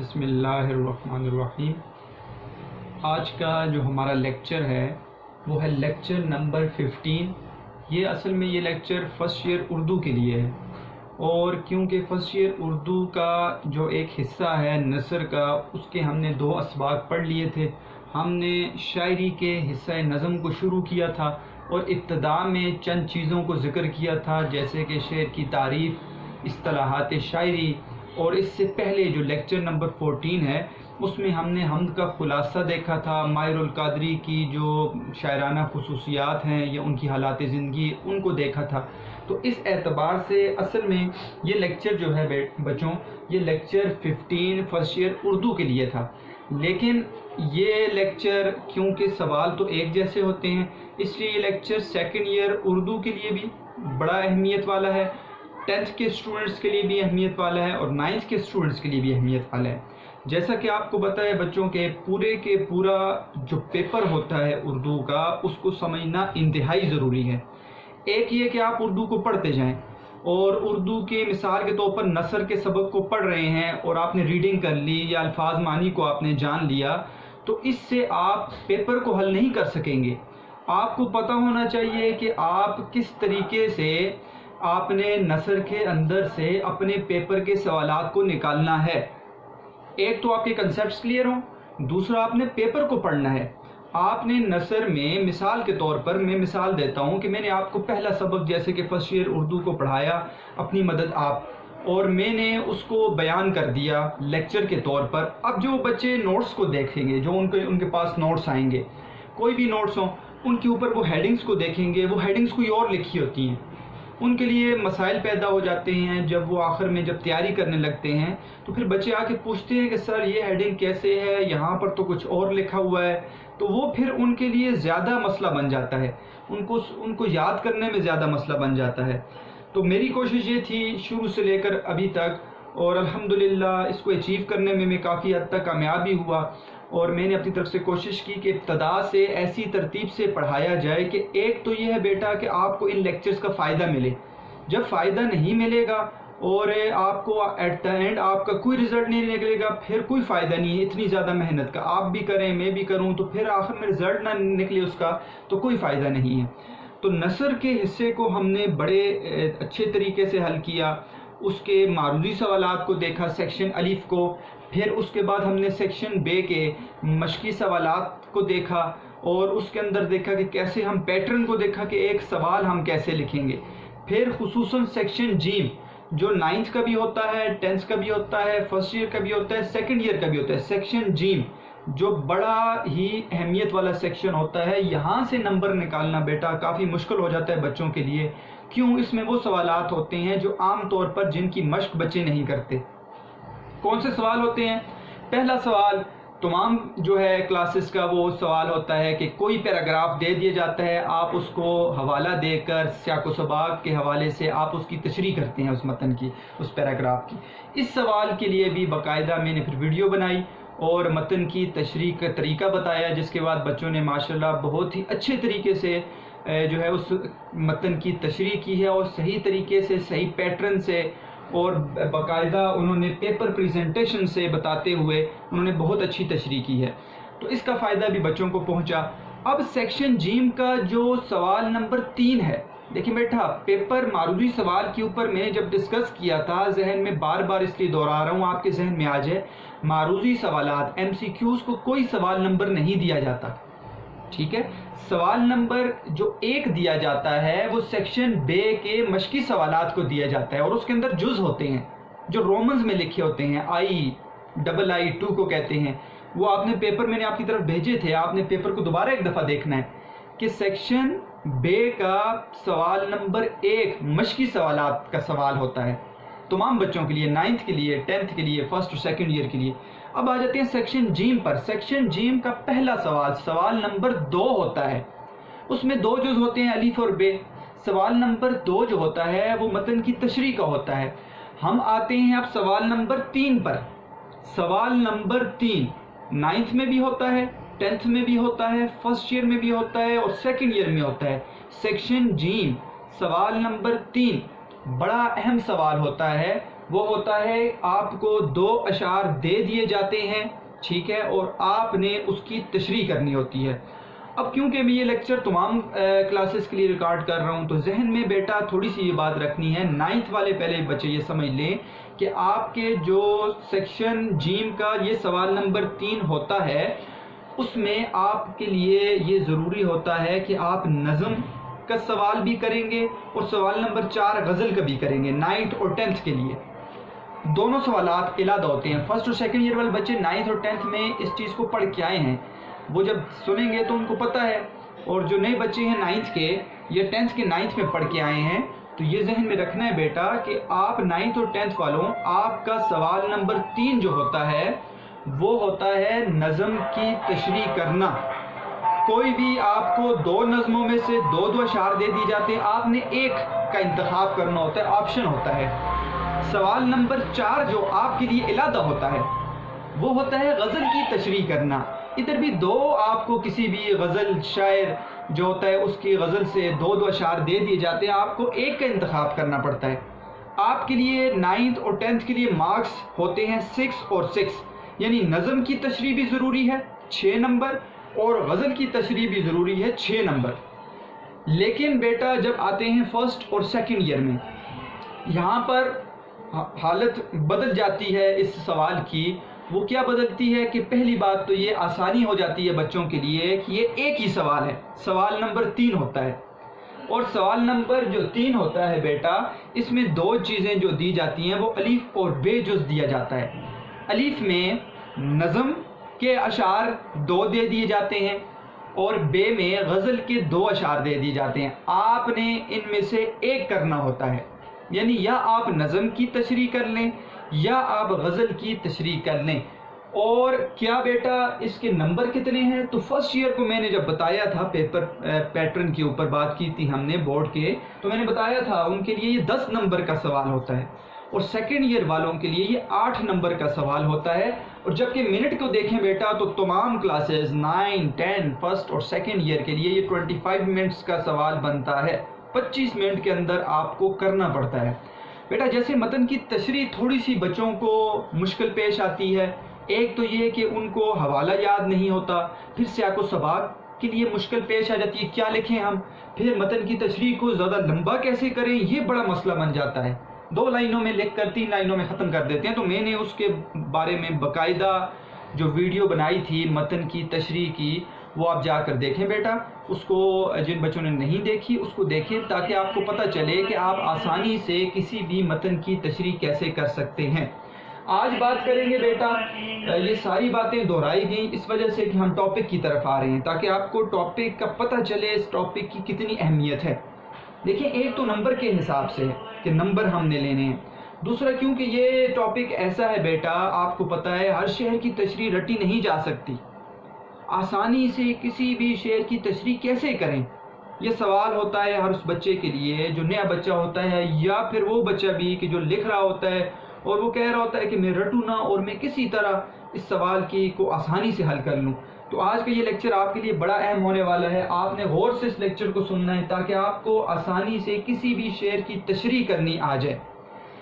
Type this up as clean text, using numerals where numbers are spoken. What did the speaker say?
بسم اللہ الرحمن الرحیم۔ آج کا جو ہمارا لیکچر ہے وہ ہے لیکچر نمبر 15۔ یہ اصل میں یہ لیکچر فرسٹ ایئر اردو کے لیے ہے، اور کیونکہ فرسٹ ایئر اردو کا جو ایک حصہ ہے نثر کا، اس کے ہم نے 2 اسباق پڑھ لیے تھے۔ ہم نے شاعری کے حصہ نظم کو شروع کیا تھا اور ابتدا میں چند چیزوں کو ذکر کیا تھا، جیسے کہ شعر کی تعریف، اصطلاحات شاعری، اور اس سے پہلے جو لیکچر نمبر 14 ہے اس میں ہم نے حمد کا خلاصہ دیکھا تھا، ماہر القادری کی جو شاعرانہ خصوصیات ہیں یا ان کی حالات زندگی ان کو دیکھا تھا۔ تو اس اعتبار سے اصل میں یہ لیکچر جو ہے بچوں، یہ لیکچر 15 فرسٹ ایئر اردو کے لیے تھا، لیکن یہ لیکچر کیونکہ سوال تو ایک جیسے ہوتے ہیں، اس لیے یہ لیکچر سیکنڈ ایئر اردو کے لیے بھی بڑا اہمیت والا ہے، 10th کے اسٹوڈنٹس کے لیے بھی اہمیت والا ہے، اور 9th کے اسٹوڈنٹس کے لیے بھی اہمیت والا ہے۔ جیسا کہ آپ کو بتایا بچوں کے پورا جو پیپر ہوتا ہے اردو کا، اس کو سمجھنا انتہائی ضروری ہے۔ ایک یہ کہ آپ اردو کو پڑھتے جائیں، اور اردو کے مثال کے طور پر نثر کے سبق کو پڑھ رہے ہیں اور آپ نے ریڈنگ کر لی یا الفاظ معنی کو آپ نے جان لیا، تو اس سے آپ پیپر کو حل نہیں کر سکیں گے۔ آپ کو پتہ ہونا چاہیے کہ آپ کس طریقے سے آپ نے نثر کے اندر سے اپنے پیپر کے سوالات کو نکالنا ہے۔ ایک تو آپ کے کنسیپٹس کلیئر ہوں، دوسرا آپ نے پیپر کو پڑھنا ہے۔ آپ نے نثر میں مثال کے طور پر میں مثال دیتا ہوں کہ میں نے آپ کو پہلا سبق جیسے کہ فرسٹ ایئر اردو کو پڑھایا، اپنی مدد آپ، اور میں نے اس کو بیان کر دیا لیکچر کے طور پر۔ اب جو بچے نوٹس کو دیکھیں گے، جو ان کے پاس نوٹس آئیں گے، کوئی بھی نوٹس ہوں، ان کے اوپر وہ ہیڈنگز کو دیکھیں گے، وہ ہیڈنگز کوئی اور لکھی ہوتی ہیں، ان کے لیے مسائل پیدا ہو جاتے ہیں۔ جب وہ آخر میں جب تیاری کرنے لگتے ہیں تو پھر بچے آ کے پوچھتے ہیں کہ سر یہ ہیڈنگ کیسے ہے، یہاں پر تو کچھ اور لکھا ہوا ہے، تو وہ پھر ان کے لیے زیادہ مسئلہ بن جاتا ہے، ان کو یاد کرنے میں زیادہ مسئلہ بن جاتا ہے۔ تو میری کوشش یہ تھی شروع سے لے کر ابھی تک، اور الحمدللہ اس کو اچیو کرنے میں کافی حد تک کامیاب بھی ہوا، اور میں نے اپنی طرف سے کوشش کی کہ ابتدا سے ایسی ترتیب سے پڑھایا جائے کہ ایک تو یہ ہے بیٹا کہ آپ کو ان لیکچرز کا فائدہ ملے۔ جب فائدہ نہیں ملے گا اور آپ کو ایٹ دا اینڈ آپ کا کوئی رزلٹ نہیں نکلے گا، پھر کوئی فائدہ نہیں ہے اتنی زیادہ محنت کا، آپ بھی کریں میں بھی کروں، تو پھر آخر میں رزلٹ نہ نکلے اس کا تو کوئی فائدہ نہیں ہے۔ تو نثر کے حصے کو ہم نے بڑے اچھے طریقے سے حل کیا، اس کے معروضی سوالات کو دیکھا، سیکشن الف کو، پھر اس کے بعد ہم نے سیکشن بے کے مشقی سوالات کو دیکھا، اور اس کے اندر دیکھا کہ کیسے ہم پیٹرن کو دیکھا کہ ایک سوال ہم کیسے لکھیں گے۔ پھر خصوصاً سیکشن جیم جو 9th کا بھی ہوتا ہے، 10th کا بھی ہوتا ہے، فرسٹ ایئر کا بھی ہوتا ہے، سیکنڈ ایئر کا بھی ہوتا ہے، سیکشن جیم جو بڑا ہی اہمیت والا سیکشن ہوتا ہے، یہاں سے نمبر نکالنا بیٹا کافی مشکل ہو جاتا ہے بچوں کے لیے۔ کیوں؟ اس میں وہ سوالات ہوتے ہیں جو عام طور پر جن کی مشق بچے نہیں کرتے۔ کون سے سوال ہوتے ہیں؟ پہلا سوال تمام جو ہے کلاسز کا وہ سوال ہوتا ہے کہ کوئی پیراگراف دے دیا جاتا ہے، آپ اس کو حوالہ دے کر سیاق و سباق کے حوالے سے آپ اس کی تشریح کرتے ہیں، اس متن کی، اس پیراگراف کی۔ اس سوال کے لیے بھی باقاعدہ میں نے پھر ویڈیو بنائی اور متن کی تشریح کا طریقہ بتایا، جس کے بعد بچوں نے ماشاءاللہ بہت ہی اچھے طریقے سے جو ہے اس متن کی تشریح کی ہے، اور صحیح طریقے سے، صحیح پیٹرن سے، اور باقاعدہ انہوں نے پیپر پریزنٹیشن سے بتاتے ہوئے انہوں نے بہت اچھی تشریح کی ہے، تو اس کا فائدہ بھی بچوں کو پہنچا۔ اب سیکشن جیم کا جو سوال نمبر 3 ہے، دیکھیں بیٹا پیپر معروضی سوال کے اوپر میں نے جب ڈسکس کیا تھا، ذہن میں بار بار اس لیے دہرا رہا ہوں آپ کے ذہن میں آ جائے، معروضی سوالات MCQs کو کوئی سوال نمبر نہیں دیا جاتا، ٹھیک ہے؟ سوال نمبر جو 1 دیا جاتا ہے وہ سیکشن بے کے مشقی سوالات کو دیا جاتا ہے، اور اس کے اندر جز ہوتے ہیں جو رومنز میں لکھے ہوتے ہیں، II کو کہتے ہیں۔ وہ آپ نے پیپر میں نے آپ کی طرف بھیجے تھے، آپ نے پیپر کو دوبارہ ایک دفعہ دیکھنا ہے کہ سیکشن بے کا سوال نمبر 1 مشقی سوالات کا سوال ہوتا ہے تمام بچوں کے لیے، 9th کے لیے، 10th کے لیے، فرسٹ اور سیکنڈ ایئر کے لیے۔ اب آ جاتے ہیں سیکشن جیم پر۔ سیکشن جیم کا پہلا سوال نمبر 2 ہوتا ہے، اس میں 2 جز ہوتے ہیں، الف اور بے۔ سوال نمبر 2 جو ہوتا ہے وہ متن کی تشریح کا ہوتا ہے۔ ہم آتے ہیں اب سوال نمبر 3 پر۔ سوال نمبر 3 9th میں بھی ہوتا ہے، 10th میں بھی ہوتا ہے، فرسٹ ایئر میں بھی ہوتا ہے، اور سیکنڈ ایئر میں ہوتا ہے۔ سیکشن جیم سوال نمبر 3 بڑا اہم سوال ہوتا ہے، وہ ہوتا ہے آپ کو 2 اشعار دے دیے جاتے ہیں، ٹھیک ہے، اور آپ نے اس کی تشریح کرنی ہوتی ہے۔ اب کیونکہ میں یہ لیکچر تمام کلاسز کے لیے ریکارڈ کر رہا ہوں تو ذہن میں بیٹا تھوڑی سی یہ بات رکھنی ہے، 9th والے پہلے بچے یہ سمجھ لیں کہ آپ کے جو سیکشن جیم کا یہ سوال نمبر 3 ہوتا ہے، اس میں آپ کے لیے یہ ضروری ہوتا ہے کہ آپ نظم کا سوال بھی کریں گے اور سوال نمبر 4 غزل کا بھی کریں گے 9th اور 10th کے لیے۔ دونوں سوالات علیحدہ ہوتے ہیں۔ فرسٹ اور سیکنڈ ایئر والے بچے 9th اور 10th میں اس چیز کو پڑھ کے آئے ہیں، وہ جب سنیں گے تو ان کو پتہ ہے، اور جو نئے بچے ہیں 9th کے یا 10th کے 9th میں پڑھ کے آئے ہیں تو یہ ذہن میں رکھنا ہے بیٹا کہ آپ 9th اور 10th والوں، آپ کا سوال نمبر 3 جو ہوتا ہے وہ ہوتا ہے نظم کی تشریح کرنا۔ کوئی بھی آپ کو 2 نظموں میں سے 2 اشعار دے دی جاتے ہیں، آپ نے ایک کا انتخاب کرنا ہوتا ہے، آپشن ہوتا ہے۔ سوال نمبر 4 جو آپ کے لیے علیحدہ ہوتا ہے وہ ہوتا ہے غزل کی تشریح کرنا۔ ادھر بھی 2 آپ کو کسی بھی غزل شاعر جو ہوتا ہے اس کی غزل سے 2 اشعار دے دیے جاتے ہیں، آپ کو ایک کا انتخاب کرنا پڑتا ہے۔ آپ کے لیے 9th اور 10th کے لیے مارکس ہوتے ہیں 6 اور 6، یعنی نظم کی تشریح بھی ضروری ہے 6 نمبر اور غزل کی تشریح بھی ضروری ہے 6 نمبر۔ لیکن بیٹا جب آتے ہیں فرسٹ اور سیکنڈ ایئر میں، یہاں پر حالت بدل جاتی ہے اس سوال کی۔ وہ کیا بدلتی ہے کہ پہلی بات تو یہ آسانی ہو جاتی ہے بچوں کے لیے کہ یہ ایک ہی سوال ہے، سوال نمبر 3 ہوتا ہے، اور سوال نمبر جو 3 ہوتا ہے بیٹا اس میں 2 چیزیں جو دی جاتی ہیں وہ الف اور بے جز دیا جاتا ہے۔ الف میں نظم کے اشعار 2 دے دیے جاتے ہیں اور بے میں غزل کے 2 اشعار دے دیے جاتے ہیں۔ آپ نے ان میں سے ایک کرنا ہوتا ہے، یعنی یا آپ نظم کی تشریح کر لیں یا آپ غزل کی تشریح کر لیں۔ اور کیا بیٹا اس کے نمبر کتنے ہیں؟ تو فرسٹ ایئر کو میں نے جب بتایا تھا پیپر پیٹرن کے اوپر بات کی تھی ہم نے بورڈ کے، تو میں نے بتایا تھا ان کے لیے یہ 10 نمبر کا سوال ہوتا ہے اور سیکنڈ ایئر والوں کے لیے یہ 8 نمبر کا سوال ہوتا ہے۔ اور جبکہ منٹ کو دیکھیں بیٹا تو تمام کلاسز 9، 10 فرسٹ اور سیکنڈ ایئر کے لیے یہ 25 منٹس کا سوال بنتا ہے، 25 منٹ کے اندر آپ کو کرنا پڑتا ہے۔ بیٹا جیسے متن کی تشریح تھوڑی سی بچوں کو مشکل پیش آتی ہے، ایک تو یہ کہ ان کو حوالہ یاد نہیں ہوتا، پھر سیاق و سباق کے لیے مشکل پیش آ جاتی ہے، کیا لکھیں ہم، پھر متن کی تشریح کو زیادہ لمبا کیسے کریں، یہ بڑا مسئلہ بن جاتا ہے۔ 2 لائنوں میں لکھ کر 3 لائنوں میں ختم کر دیتے ہیں۔ تو میں نے اس کے بارے میں باقاعدہ جو ویڈیو بنائی تھی متن کی تشریح کی، وہ آپ جا کر دیکھیں بیٹا، اس کو جن بچوں نے نہیں دیکھی اس کو دیکھیں تاکہ آپ کو پتہ چلے کہ آپ آسانی سے کسی بھی متن کی تشریح کیسے کر سکتے ہیں۔ آج بات کریں گے بیٹا، یہ ساری باتیں دہرائی گئیں اس وجہ سے کہ ہم ٹاپک کی طرف آ رہے ہیں تاکہ آپ کو ٹاپک کا پتہ چلے اس ٹاپک کی کتنی اہمیت ہے۔ دیکھیں ایک تو نمبر کے حساب سے کہ نمبر ہم نے لینے ہیں، دوسرا کیونکہ یہ ٹاپک ایسا ہے بیٹا آپ کو پتہ ہے ہر شعر کی تشریح رٹی نہیں جا سکتی، آسانی سے کسی بھی شعر کی تشریح کیسے کریں، یہ سوال ہوتا ہے ہر اس بچے کے لیے جو نیا بچہ ہوتا ہے یا پھر وہ بچہ بھی کہ جو لکھ رہا ہوتا ہے اور وہ کہہ رہا ہوتا ہے کہ میں رٹوں نہ اور میں کسی طرح اس سوال کی کو آسانی سے حل کر لوں۔ تو آج کا یہ لیکچر آپ کے لیے بڑا اہم ہونے والا ہے، آپ نے غور سے اس لیکچر کو سننا ہے تاکہ آپ کو آسانی سے کسی بھی شعر کی تشریح کرنی آ جائے۔